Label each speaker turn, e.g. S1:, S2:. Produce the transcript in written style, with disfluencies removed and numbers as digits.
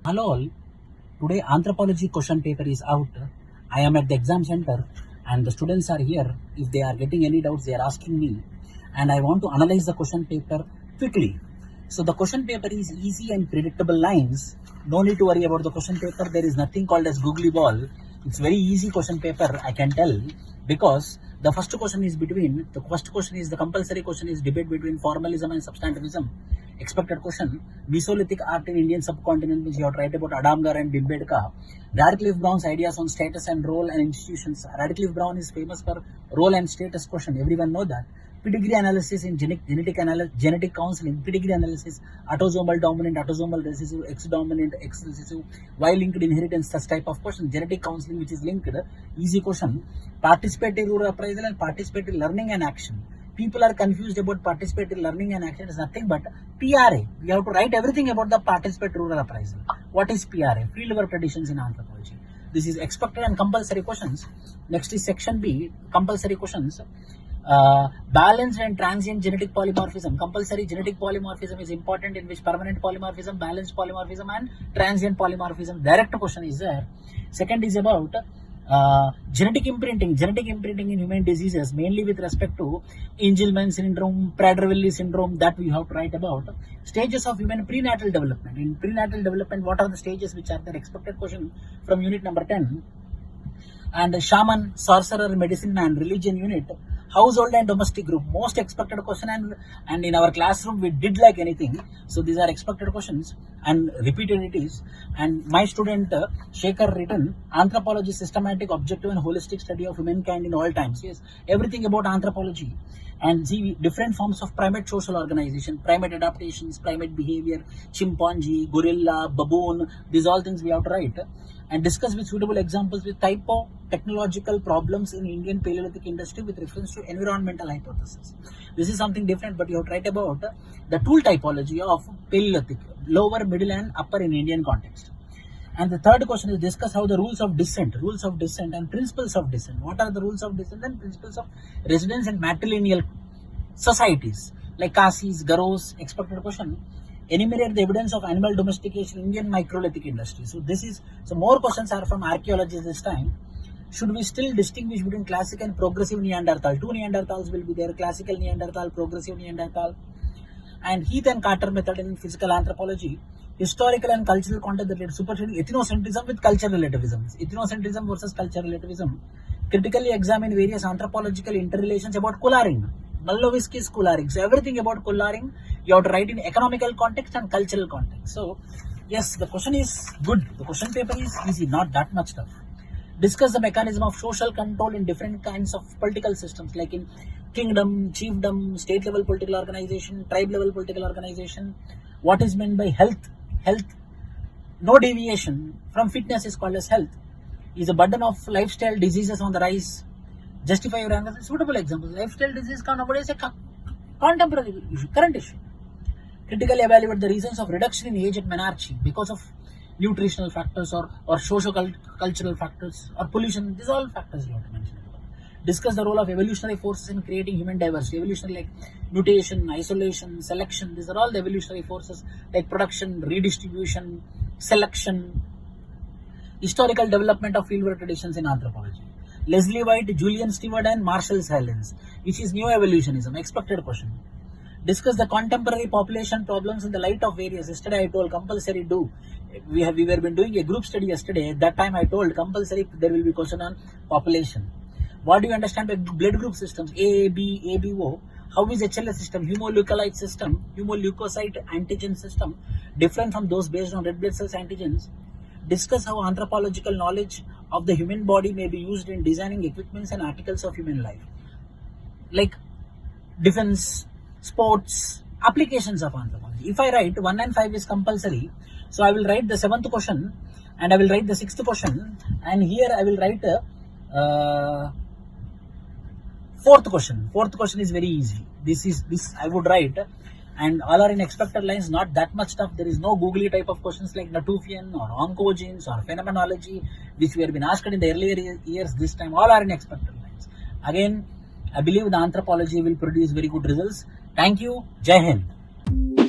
S1: Hello all. Today anthropology question paper is out. I am at the exam center and the students are here. If they are getting any doubts, they are asking me and I want to analyze the question paper quickly. So the question paper is easy and predictable lines. No need to worry about the question paper. There is nothing called as googly ball. It's very easy question paper, I can tell, because the first question is the compulsory question is debate between formalism and substantivism. Expected question: Mesolithic art in Indian subcontinent, which you have tried about Adamgar and Bimbedka. Radcliffe Brown's ideas on status and role and institutions. Radcliffe Brown is famous for role and status question. Everyone know that. Pedigree analysis in genetic counseling. Pedigree analysis: autosomal dominant, autosomal recessive, X dominant, X recessive, Y linked inheritance. Such type of question. Genetic counseling, which is linked. Easy question. Participatory rural appraisal and participatory learning and action. People are confused about participatory learning and action. Is nothing but PRA. We have to write everything about the participatory rural appraisal. What is PRA? Fieldwork traditions in anthropology. This is expected and compulsory questions. Next is section B, compulsory questions. Balanced and transient genetic polymorphism. Compulsory genetic polymorphism is important, in which permanent polymorphism, balanced polymorphism and transient polymorphism. Direct question is there. Second is about genetic imprinting in human diseases, mainly with respect to Angelman syndrome, Prader-Willi syndrome, that we have to write about. Stages of human prenatal development. In prenatal development, what are the stages which are there? Expected question from unit number 10. And shaman, sorcerer, medicine and religion unit. Household and domestic group, most expected question, and in our classroom we did like anything. So these are expected questions and repeated it is. And my student Shekhar written anthropology, systematic, objective and holistic study of humankind in all times. Yes, everything about anthropology. And see different forms of primate social organization, primate adaptations, primate behavior, chimpanzee, gorilla, baboon, these all things we have to write. And discuss with suitable examples with typo technological problems in Indian Paleolithic industry with reference to environmental hypothesis. This is something different, but you have to write about the tool typology of Paleolithic, lower, middle and upper in Indian context. And the third question is discuss how the rules of descent and principles of descent. What are the rules of descent and principles of residence and matrilineal societies like Kasis, Garos? Expected question. Enumerate the evidence of animal domestication in Indian microlithic industry. So more questions are from archaeology this time. Should we still distinguish between classic and progressive Neanderthal? Two Neanderthals will be there, classical Neanderthal, progressive Neanderthal. And Heath and Carter method in physical anthropology. Historical and cultural content that led superseding ethnocentrism with cultural relativism. Ethnocentrism versus cultural relativism. Critically examine various anthropological interrelations about collaring. Mallowiski's collaring. So everything about collaring you have to write in economical context and cultural context. So yes, the question is good. The question paper is easy, not that much tough. Discuss the mechanism of social control in different kinds of political systems, like in kingdom, chiefdom, state level political organization, tribe level political organization. What is meant by health? No deviation from fitness is called as health. Is a burden of lifestyle diseases on the rise. Justify your answer. Suitable examples. Lifestyle disease nowadays is a contemporary issue, current issue. Critically evaluate the reasons of reduction in age at menarche because of nutritional factors or socio-cultural factors or pollution. These are all factors you have to mention. Discuss the role of evolutionary forces in creating human diversity. Evolutionary, like mutation, isolation, selection. These are all the evolutionary forces like production, redistribution, selection. Historical development of fieldwork traditions in anthropology. Leslie White, Julian Stewart and Marshall Silence, which is new evolutionism. Expected question. Discuss the contemporary population problems in the light of various. Yesterday I told compulsory do. We were been doing a group study yesterday. At that time I told compulsory there will be question on population. What do you understand by blood group systems? A, B, ABO. How is HLA system, hemoleucocyte system, hemoleucocyte antigen system different from those based on red blood cells antigens? Discuss how anthropological knowledge of the human body may be used in designing equipments and articles of human life, like defense, sports, applications of anthropology. If I write 1 and 5 is compulsory, so I will write the 7th question and I will write the 6th question, and here I will write 4th question. 4th question is very easy. This I would write, and all are in expected lines, not that much tough. There is no googly type of questions like Natufian or oncogenes or phenomenology, which we have been asked in the earlier years. This time all are in expected lines. Again, I believe the anthropology will produce very good results. Thank you. Jai Hind.